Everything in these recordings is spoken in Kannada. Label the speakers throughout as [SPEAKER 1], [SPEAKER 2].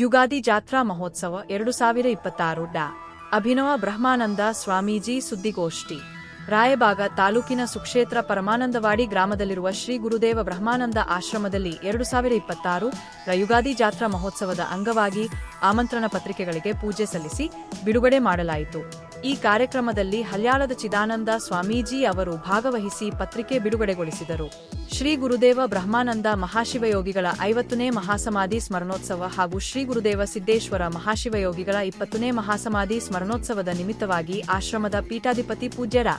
[SPEAKER 1] ಯುಗಾದಿ ಜಾತ್ರಾ ಮಹೋತ್ಸವ 2026 ಅಭಿನವ ಬ್ರಹ್ಮಾನಂದ ಸ್ವಾಮೀಜಿ ಸುದ್ದಿಗೋಷ್ಠಿ ರಾಯಬಾಗ ತಾಲೂಕಿನ ಸುಕ್ಷೇತ್ರ ಪರಮಾನಂದವಾಡಿ ಗ್ರಾಮದಲ್ಲಿರುವ ಶ್ರೀ ಗುರುದೇವ ಬ್ರಹ್ಮಾನಂದ ಆಶ್ರಮದಲ್ಲಿ 2026 ಯುಗಾದಿ ಜಾತ್ರಾ ಮಹೋತ್ಸವದ ಅಂಗವಾಗಿ ಆಮಂತ್ರಣ ಪತ್ರಿಕೆಗಳಿಗೆ ಪೂಜೆ ಸಲ್ಲಿಸಿ ಬಿಡುಗಡೆ ಮಾಡಲಾಯಿತು. ಈ ಕಾರ್ಯಕ್ರಮದಲ್ಲಿ ಹಲ್ಯಾಳದ ಚಿದಾನಂದ ಸ್ವಾಮೀಜಿ ಅವರು ಭಾಗವಹಿಸಿ ಪತ್ರಿಕೆ ಬಿಡುಗಡೆಗೊಳಿಸಿದರು. ಶ್ರೀ ಗುರುದೇವ ಬ್ರಹ್ಮಾನಂದ ಮಹಾಶಿವಯೋಗಿಗಳ 50ನೇ ಮಹಾಸಮಾಧಿ ಸ್ಮರಣೋತ್ಸವ ಹಾಗೂ ಶ್ರೀ ಗುರುದೇವ ಸಿದ್ದೇಶ್ವರ ಮಹಾಶಿವಯೋಗಿಗಳ 20ನೇ ಮಹಾಸಮಾಧಿ ಸ್ಮರಣೋತ್ಸವದ ನಿಮಿತ್ತವಾಗಿ ಆಶ್ರಮದ ಪೀಠಾಧಿಪತಿ ಪೂಜ್ಯರ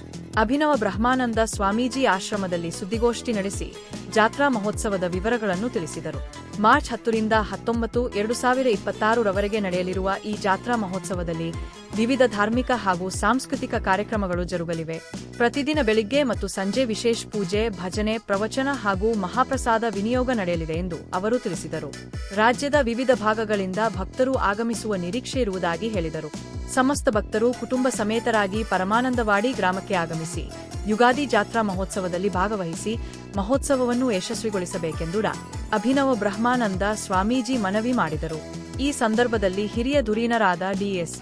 [SPEAKER 1] ಅಭಿನವ ಬ್ರಹ್ಮಾನಂದ ಸ್ವಾಮೀಜಿ ಆಶ್ರಮದಲ್ಲಿ ಸುದ್ದಿಗೋಷ್ಠಿ ನಡೆಸಿ ಜಾತ್ರಾ ಮಹೋತ್ಸವದ ವಿವರಗಳನ್ನು ತಿಳಿಸಿದರು. ಮಾರ್ಚ್ 10 ರಿಂದ 19, 2026 ರವರೆಗೆ ನಡೆಯಲಿರುವ ಈ ಜಾತ್ರಾ ಮಹೋತ್ಸವದಲ್ಲಿ ವಿವಿಧ ಧಾರ್ಮಿಕ ಹಾಗೂ ಸಾಂಸ್ಕೃತಿಕ ಕಾರ್ಯಕ್ರಮಗಳು ಜರುಗಲಿವೆ. ಪ್ರತಿದಿನ ಬೆಳಿಗ್ಗೆ ಮತ್ತು ಸಂಜೆ ವಿಶೇಷ ಪೂಜೆ, ಭಜನೆ, ಪ್ರವಚನ ಹಾಗೂ ಮಹಾಪ್ರಸಾದ ವಿನಿಯೋಗ ನಡೆಯಲಿದೆ ಎಂದು ಅವರು ತಿಳಿಸಿದರು. ರಾಜ್ಯದ ವಿವಿಧ ಭಾಗಗಳಿಂದ ಭಕ್ತರು ಆಗಮಿಸುವ ನಿರೀಕ್ಷೆ ಇರುವುದಾಗಿ ಹೇಳಿದರು. ಸಮಸ್ತ ಭಕ್ತರು ಕುಟುಂಬ ಸಮೇತರಾಗಿ ಪರಮಾನಂದವಾಡಿ ಗ್ರಾಮಕ್ಕೆ ಆಗಮಿಸಿ ಯುಗಾದಿ ಜಾತ್ರಾ ಮಹೋತ್ಸವದಲ್ಲಿ ಭಾಗವಹಿಸಿ ಮಹೋತ್ಸವವನ್ನು ಯಶಸ್ವಿಗೊಳಿಸಬೇಕೆಂದು ಅಭಿನವ ಬ್ರಹ್ಮಾನಂದ ಸ್ವಾಮೀಜಿ ಮನವಿ ಮಾಡಿದರು. ಈ ಸಂದರ್ಭದಲ್ಲಿ ಹಿರಿಯ ಧುರೀಣರಾದ ಡಿಎಸ್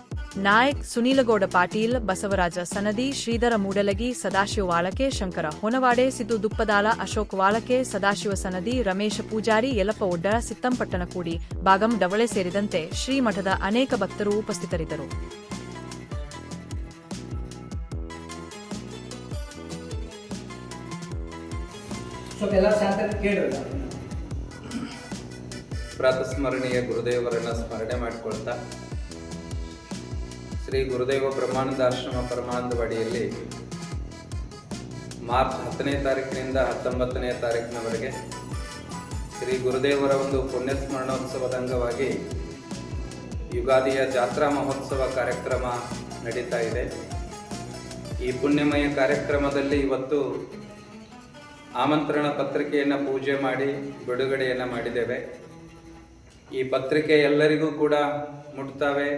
[SPEAKER 1] ನಾಯಕ್, ಸುನೀಲಗೌಡ ಪಾಟೀಲ್, ಬಸವರಾಜ ಸನದಿ, ಶ್ರೀಧರ ಮೂಡಲಗಿ, ಸದಾಶಿವ ವಾಳಕೆ, ಶಂಕರ ಹೊನವಾಡೆ, ಸಿದ್ದು ದುಪ್ಪದಾಲ, ಅಶೋಕ್ ವಾಳಕೆ, ಸದಾಶಿವ ಸನದಿ, ರಮೇಶ ಪೂಜಾರಿ, ಯಲಪ್ಪ ಒಡ್ಡರ, ಸಿತ್ತಂಪಟ್ಟಣಕೂಡಿ, ಬಾಗಂ ಡವಳೆ ಸೇರಿದಂತೆ ಶ್ರೀಮಠದ ಅನೇಕ ಭಕ್ತರು ಉಪಸ್ಥಿತರಿದ್ದರು.
[SPEAKER 2] ಪ್ರಾತಸ್ಮರಣೀಯ ಗುರುದೇವರನ್ನ ಸ್ಮರಣೆ ಮಾಡಿಕೊಳ್ತಾ ಶ್ರೀ ಗುರುದೇವ ಬ್ರಹ್ಮಾನಂದ ಆಶ್ರಮ ಪರಮಾನಂದವಾಡಿಯಲ್ಲಿ ಮಾರ್ಚ್ 10ನೇ ತಾರೀಕಿನಿಂದ 19ನೇ ತಾರೀಕಿನವರೆಗೆ ಶ್ರೀ ಗುರುದೇವರ ಒಂದು ಪುಣ್ಯ ಸ್ಮರಣೋತ್ಸವದ ಅಂಗವಾಗಿ ಯುಗಾದಿಯ ಜಾತ್ರಾ ಮಹೋತ್ಸವ ಕಾರ್ಯಕ್ರಮ ನಡೀತಾ ಇದೆ. ಈ ಪುಣ್ಯಮಯ ಕಾರ್ಯಕ್ರಮದಲ್ಲಿ ಇವತ್ತು ಆಮಂತ್ರಣ ಪತ್ರಿಕೆಯನ್ನು ಪೂಜೆ ಮಾಡಿ ಬಿಡುಗಡೆಯನ್ನು ಮಾಡಿದ್ದೇವೆ. ಈ ಪತ್ರಿಕೆ ಎಲ್ಲರಿಗೂ ಕೂಡ ಮುಟ್ತಾವೆ.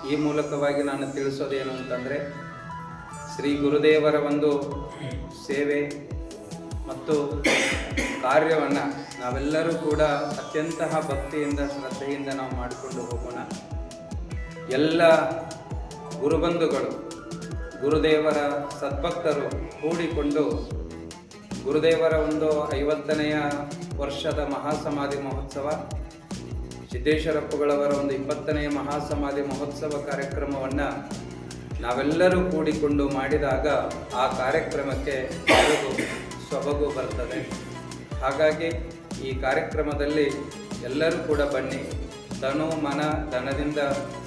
[SPEAKER 2] ಈ ಮೂಲಕವಾಗಿ ನಾನು ತಿಳಿಸೋದೇನು ಅಂತಂದರೆ, ಶ್ರೀ ಗುರುದೇವರ ಒಂದು ಸೇವೆ ಮತ್ತು ಕಾರ್ಯವನ್ನು ನಾವೆಲ್ಲರೂ ಕೂಡ ಅತ್ಯಂತ ಭಕ್ತಿಯಿಂದ ಶ್ರದ್ಧೆಯಿಂದ ನಾವು ಮಾಡಿಕೊಂಡು ಹೋಗೋಣ. ಎಲ್ಲ ಗುರುಬಂಧುಗಳು, ಗುರುದೇವರ ಸದ್ಭಕ್ತರು ಕೂಡಿಕೊಂಡು ಗುರುದೇವರ ಒಂದು 50ನೇ ವರ್ಷದ ಮಹಾಸಮಾಧಿ ಮಹೋತ್ಸವ, ಸಿದ್ದೇಶ್ವರಪ್ಪಗಳವರ ಒಂದು 20ನೇ ಮಹಾಸಮಾಧಿ ಮಹೋತ್ಸವ ಕಾರ್ಯಕ್ರಮವನ್ನು ನಾವೆಲ್ಲರೂ ಕೂಡಿಕೊಂಡು ಮಾಡಿದಾಗ ಆ ಕಾರ್ಯಕ್ರಮಕ್ಕೆ ಸೊಬಗು ಬರ್ತದೆ. ಹಾಗಾಗಿ ಈ ಕಾರ್ಯಕ್ರಮದಲ್ಲಿ ಎಲ್ಲರೂ ಕೂಡ ಬನ್ನಿ, ತನು ಮನ ಧನದಿಂದ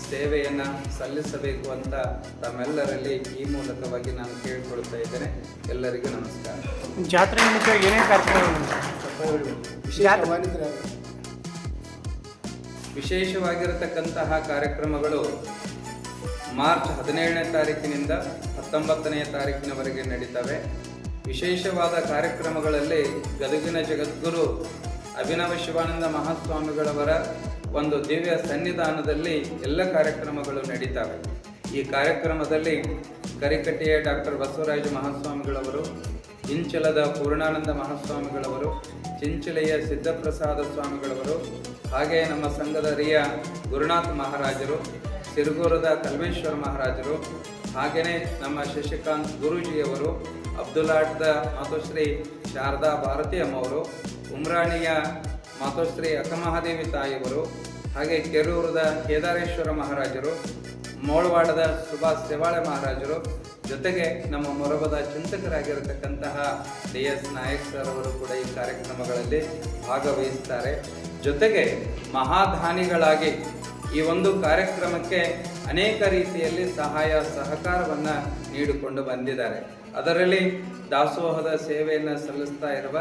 [SPEAKER 2] ಸೇವೆಯನ್ನು ಸಲ್ಲಿಸಬೇಕು ಅಂತ ತಮ್ಮೆಲ್ಲರಲ್ಲಿ ಈ ಮೂಲಕವಾಗಿ ನಾನು ಕೇಳಿಕೊಳ್ತಾ ಇದ್ದೇನೆ. ಎಲ್ಲರಿಗೂ ನಮಸ್ಕಾರ.
[SPEAKER 3] ಜಾತ್ರೆ ನಿಮಿತ್ತ ಏನೇ ಕಾರ್ಯಕ್ರಮ
[SPEAKER 2] ವಿಶೇಷವಾಗಿರತಕ್ಕಂತಹ ಕಾರ್ಯಕ್ರಮಗಳು ಮಾರ್ಚ್ 17ನೇ ತಾರೀಕಿನಿಂದ 19ನೇ ತಾರೀಕಿನವರೆಗೆ ನಡೀತವೆ. ವಿಶೇಷವಾದ ಕಾರ್ಯಕ್ರಮಗಳಲ್ಲಿ ಗದಗಿನ ಜಗದ್ಗುರು ಅಭಿನವ ಶಿವಾನಂದ ಮಹಾಸ್ವಾಮಿಗಳವರ ಒಂದು ದಿವ್ಯ ಸನ್ನಿಧಾನದಲ್ಲಿ ಎಲ್ಲ ಕಾರ್ಯಕ್ರಮಗಳು ನಡೀತವೆ. ಈ ಕಾರ್ಯಕ್ರಮದಲ್ಲಿ ಕರಿಕಟ್ಟಿಯ ಡಾಕ್ಟರ್ ಬಸವರಾಜ ಮಹಾಸ್ವಾಮಿಗಳವರು, ಇಂಚಲದ ಪೂರ್ಣಾನಂದ ಮಹಾಸ್ವಾಮಿಗಳವರು, ಚಿಂಚಲೆಯ ಸಿದ್ದಪ್ರಸಾದ ಸ್ವಾಮಿಗಳವರು, ಹಾಗೆ ನಮ್ಮ ಸಂಘದ ರಿಯ ಗುರುನಾಥ ಮಹಾರಾಜರು, ಸಿರುಗೂರದ ಕಲ್ಮೇಶ್ವರ ಮಹಾರಾಜರು, ಹಾಗೆಯೇ ನಮ್ಮ ಶಶಿಕಾಂತ್ ಗುರೂಜಿಯವರು, ಅಬ್ದುಲ್ಲಾಟದ ಮಾತೋಶ್ರೀ ಶಾರದಾ ಭಾರತಿ ಅಮ್ಮವರು, ಉಮ್ರಾಣಿಯ ಮಾತೋಶ್ರೀ ಅಕ್ಕಮಹಾದೇವಿ ತಾಯಿಯವರು, ಹಾಗೆ ಕೆರೂರದ ಕೇದಾರೇಶ್ವರ ಮಹಾರಾಜರು, ಮೋಳವಾಡದ ಸುಭಾಷ್ ಸೆವಾಳೆ ಮಹಾರಾಜರು, ಜೊತೆಗೆ ನಮ್ಮ ಮೊರಬದ ಚಿಂತಕರಾಗಿರತಕ್ಕಂತಹ ಡಿ.ಎಸ್. ನಾಯಕ್ ಸರ್ ಅವರು ಕೂಡ ಈ ಕಾರ್ಯಕ್ರಮಗಳಲ್ಲಿ ಭಾಗವಹಿಸ್ತಾರೆ. ಜೊತೆಗೆ ಮಹಾದಾನಿಗಳಾಗಿ ಈ ಒಂದು ಕಾರ್ಯಕ್ರಮಕ್ಕೆ ಅನೇಕ ರೀತಿಯಲ್ಲಿ ಸಹಾಯ ಸಹಕಾರವನ್ನು ನೀಡಿಕೊಂಡು ಬಂದಿದ್ದಾರೆ. ಅದರಲ್ಲಿ ದಾಸೋಹದ ಸೇವೆಯನ್ನು ಸಲ್ಲಿಸ್ತಾ ಇರುವ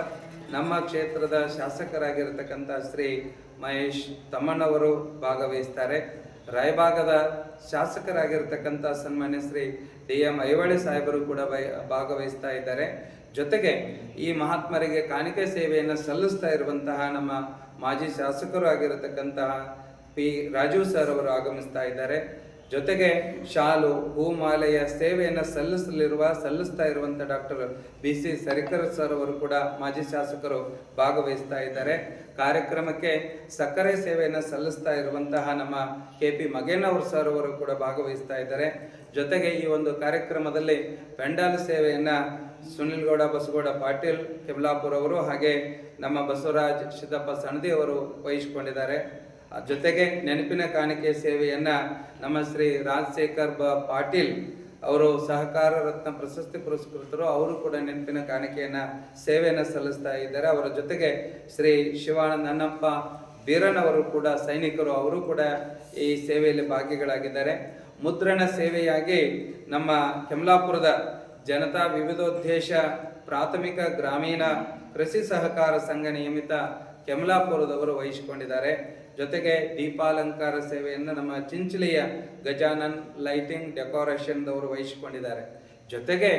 [SPEAKER 2] ನಮ್ಮ ಕ್ಷೇತ್ರದ ಶಾಸಕರಾಗಿರತಕ್ಕಂಥ ಶ್ರೀ ಮಹೇಶ್ ತಮ್ಮಣ್ಣವರು ಭಾಗವಹಿಸ್ತಾರೆ. ರಾಯಬಾಗದ ಶಾಸಕರಾಗಿರ್ತಕ್ಕಂಥ ಸನ್ಮಾನ್ಯ ಶ್ರೀ ಡಿ.ಎಂ. ಐವಳೆ ಸಾಹೇಬರು ಕೂಡ ಭಾಗವಹಿಸ್ತಾ ಇದ್ದಾರೆ. ಜೊತೆಗೆ ಈ ಮಹಾತ್ಮರಿಗೆ ಕಾಣಿಕೆ ಸೇವೆಯನ್ನು ಸಲ್ಲಿಸ್ತಾ ಇರುವಂತಹ ನಮ್ಮ ಮಾಜಿ ಶಾಸಕರು ಆಗಿರತಕ್ಕಂತಹ ಪಿ. ರಾಜೀವ್ ಸರ್ ಅವರು ಆಗಮಿಸ್ತಾ ಇದ್ದಾರೆ. ಜೊತೆಗೆ ಶಾಲು ಹೂಮಾಲೆಯ ಸೇವೆಯನ್ನು ಸಲ್ಲಿಸ್ತಾ ಇರುವಂಥ ಡಾಕ್ಟರ್ BC ಸರಿಕರ್ ಸರ್ ಅವರು ಕೂಡ ಮಾಜಿ ಶಾಸಕರು ಭಾಗವಹಿಸ್ತಾ ಇದ್ದಾರೆ. ಕಾರ್ಯಕ್ರಮಕ್ಕೆ ಸಕ್ಕರೆ ಸೇವೆಯನ್ನು ಸಲ್ಲಿಸ್ತಾ ಇರುವಂತಹ ನಮ್ಮ KP ಮಗೇನವ್ರ ಸರ್ ಅವರು ಕೂಡ ಭಾಗವಹಿಸ್ತಾ ಇದ್ದಾರೆ. ಜೊತೆಗೆ ಈ ಒಂದು ಕಾರ್ಯಕ್ರಮದಲ್ಲಿ ಪೆಂಡಾಲ್ ಸೇವೆಯನ್ನು ಸುನಿಲ್ ಗೌಡ ಬಸಗೌಡ ಪಾಟೀಲ್ ಕೆಮ್ಲಾಪುರ್ ಅವರು ಹಾಗೆ ನಮ್ಮ ಬಸವರಾಜ್ ಸಿದ್ದಪ್ಪ ಸಣದಿ ಅವರು ವಹಿಸಿಕೊಂಡಿದ್ದಾರೆ. ಜೊತೆಗೆ ನೆನಪಿನ ಕಾಣಿಕೆ ಸೇವೆಯನ್ನು ನಮ್ಮ ಶ್ರೀ ರಾಜಶೇಖರ್ ಪಾಟೀಲ್ ಅವರು ಸಹಕಾರ ರತ್ನ ಪ್ರಶಸ್ತಿ ಪುರಸ್ಕೃತರು, ಅವರು ಕೂಡ ನೆನಪಿನ ಕಾಣಿಕೆಯನ್ನು ಸೇವೆಯನ್ನು ಸಲ್ಲಿಸ್ತಾ ಇದ್ದಾರೆ. ಅವರ ಜೊತೆಗೆ ಶ್ರೀ ಶಿವಾನಂದ ನನ್ನಪ್ಪ ಬೀರನವರು ಕೂಡ ಸೈನಿಕರು, ಅವರು ಕೂಡ ಈ ಸೇವೆಯಲ್ಲಿ ಭಾಗಿಗಳಾಗಿದ್ದಾರೆ. ಮುದ್ರಣ ಸೇವೆಯಾಗಿ ನಮ್ಮ ಕೆಮ್ಲಾಪುರದ ಜನತಾ ವಿವಿಧೋದ್ದೇಶ ಪ್ರಾಥಮಿಕ ಗ್ರಾಮೀಣ ಕೃಷಿ ಸಹಕಾರ ಸಂಘ ನಿಯಮಿತ ಕೆಮ್ಲಾಪುರದವರು ವಹಿಸಿಕೊಂಡಿದ್ದಾರೆ. ಜೊತೆಗೆ ದೀಪಾಲಂಕಾರ ಸೇವೆಯನ್ನು ನಮ್ಮ ಚಿಂಚಲಿಯ ಗಜಾನನ್ ಲೈಟಿಂಗ್ ಡೆಕೋರೇಷನ್ದವರು ವಹಿಸಿಕೊಂಡಿದ್ದಾರೆ. ಜೊತೆಗೆ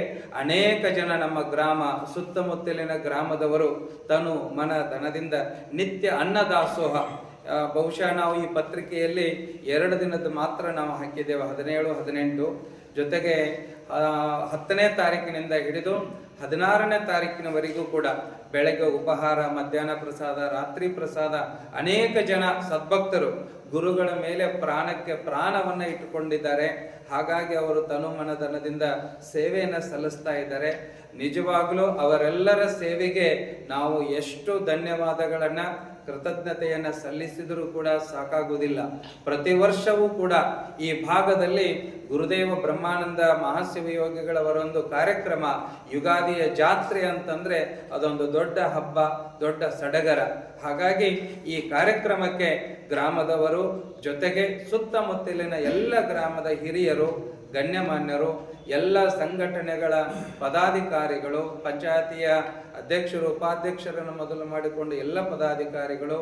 [SPEAKER 2] ಅನೇಕ ಜನ ನಮ್ಮ ಗ್ರಾಮ ಸುತ್ತಮುತ್ತಲಿನ ಗ್ರಾಮದವರು ತನು ಮನ ಧನದಿಂದ ನಿತ್ಯ ಅನ್ನದಾಸೋಹ, ಬಹುಶಃ ನಾವು ಈ ಪತ್ರಿಕೆಯಲ್ಲಿ 2 ದಿನದ ಮಾತ್ರ ನಾವು ಹಾಕಿದ್ದೇವೆ, 17, 18. ಜೊತೆಗೆ 10ನೇ ತಾರೀಕಿನಿಂದ ಹಿಡಿದು 16ನೇ ತಾರೀಕಿನವರೆಗೂ ಕೂಡ ಬೆಳಗ್ಗೆ ಉಪಹಾರ, ಮಧ್ಯಾಹ್ನ ಪ್ರಸಾದ, ರಾತ್ರಿ ಪ್ರಸಾದ, ಅನೇಕ ಜನ ಸದ್ಭಕ್ತರು ಗುರುಗಳ ಮೇಲೆ ಪ್ರಾಣಕ್ಕೆ ಪ್ರಾಣವನ್ನು ಇಟ್ಟುಕೊಂಡಿದ್ದಾರೆ. ಹಾಗಾಗಿ ಅವರು ತನು ಮನಧನದಿಂದ ಸೇವೆಯನ್ನು ಸಲ್ಲಿಸ್ತಾ ಇದ್ದಾರೆ. ನಿಜವಾಗಲೂ ಅವರೆಲ್ಲರ ಸೇವೆಗೆ ನಾವು ಎಷ್ಟು ಧನ್ಯವಾದಗಳನ್ನು ಕೃತಜ್ಞತೆಯನ್ನು ಸಲ್ಲಿಸಿದರೂ ಕೂಡ ಸಾಕಾಗುವುದಿಲ್ಲ. ಪ್ರತಿ ವರ್ಷವೂ ಕೂಡ ಈ ಭಾಗದಲ್ಲಿ ಗುರುದೇವ ಬ್ರಹ್ಮಾನಂದ ಮಹಾಶಿವಯೋಗಿಗಳವರೊಂದು ಕಾರ್ಯಕ್ರಮ, ಯುಗಾದಿಯ ಜಾತ್ರೆ ಅಂತಂದರೆ ಅದೊಂದು ದೊಡ್ಡ ಹಬ್ಬ, ದೊಡ್ಡ ಸಡಗರ. ಹಾಗಾಗಿ ಈ ಕಾರ್ಯಕ್ರಮಕ್ಕೆ ಗ್ರಾಮದವರು ಜೊತೆಗೆ ಸುತ್ತಮುತ್ತಲಿನ ಎಲ್ಲ ಗ್ರಾಮದ ಹಿರಿಯರು, ಗಣ್ಯಮಾನ್ಯರು, ಎಲ್ಲ ಸಂಘಟನೆಗಳ ಪದಾಧಿಕಾರಿಗಳು, ಪಂಚಾಯತಿಯ ಅಧ್ಯಕ್ಷರು, ಉಪಾಧ್ಯಕ್ಷರನ್ನು ಮೊದಲು ಮಾಡಿಕೊಂಡು ಎಲ್ಲ ಪದಾಧಿಕಾರಿಗಳು,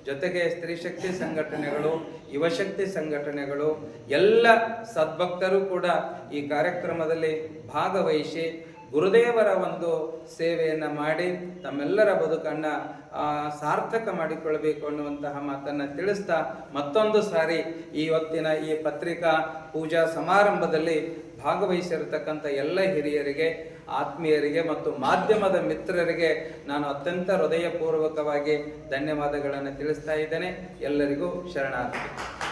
[SPEAKER 2] ಜೊತೆಗೆ ಸ್ತ್ರೀ ಶಕ್ತಿ ಸಂಘಟನೆಗಳು, ಯುವಶಕ್ತಿ ಸಂಘಟನೆಗಳು, ಎಲ್ಲ ಸದ್ಭಕ್ತರು ಕೂಡ ಈ ಕಾರ್ಯಕ್ರಮದಲ್ಲಿ ಭಾಗವಹಿಸಿ ಗುರುದೇವರ ಒಂದು ಸೇವೆಯನ್ನು ಮಾಡಿ ತಮ್ಮೆಲ್ಲರ ಬದುಕನ್ನು ಸಾರ್ಥಕ ಮಾಡಿಕೊಳ್ಳಬೇಕು ಅನ್ನುವಂತಹ ಮಾತನ್ನು ತಿಳಿಸ್ತಾ, ಮತ್ತೊಂದು ಸಾರಿ ಇವತ್ತಿನ ಈ ಪತ್ರಿಕಾ ಪೂಜಾ ಸಮಾರಂಭದಲ್ಲಿ ಭಾಗವಹಿಸಿರತಕ್ಕಂಥ ಎಲ್ಲ ಹಿರಿಯರಿಗೆ, ಆತ್ಮೀಯರಿಗೆ ಮತ್ತು ಮಾಧ್ಯಮದ ಮಿತ್ರರಿಗೆ ನಾನು ಅತ್ಯಂತ ಹೃದಯಪೂರ್ವಕವಾಗಿ ಧನ್ಯವಾದಗಳನ್ನು ತಿಳಿಸ್ತಾ ಇದ್ದೇನೆ. ಎಲ್ಲರಿಗೂ ಶರಣಾರ್ಥಿ.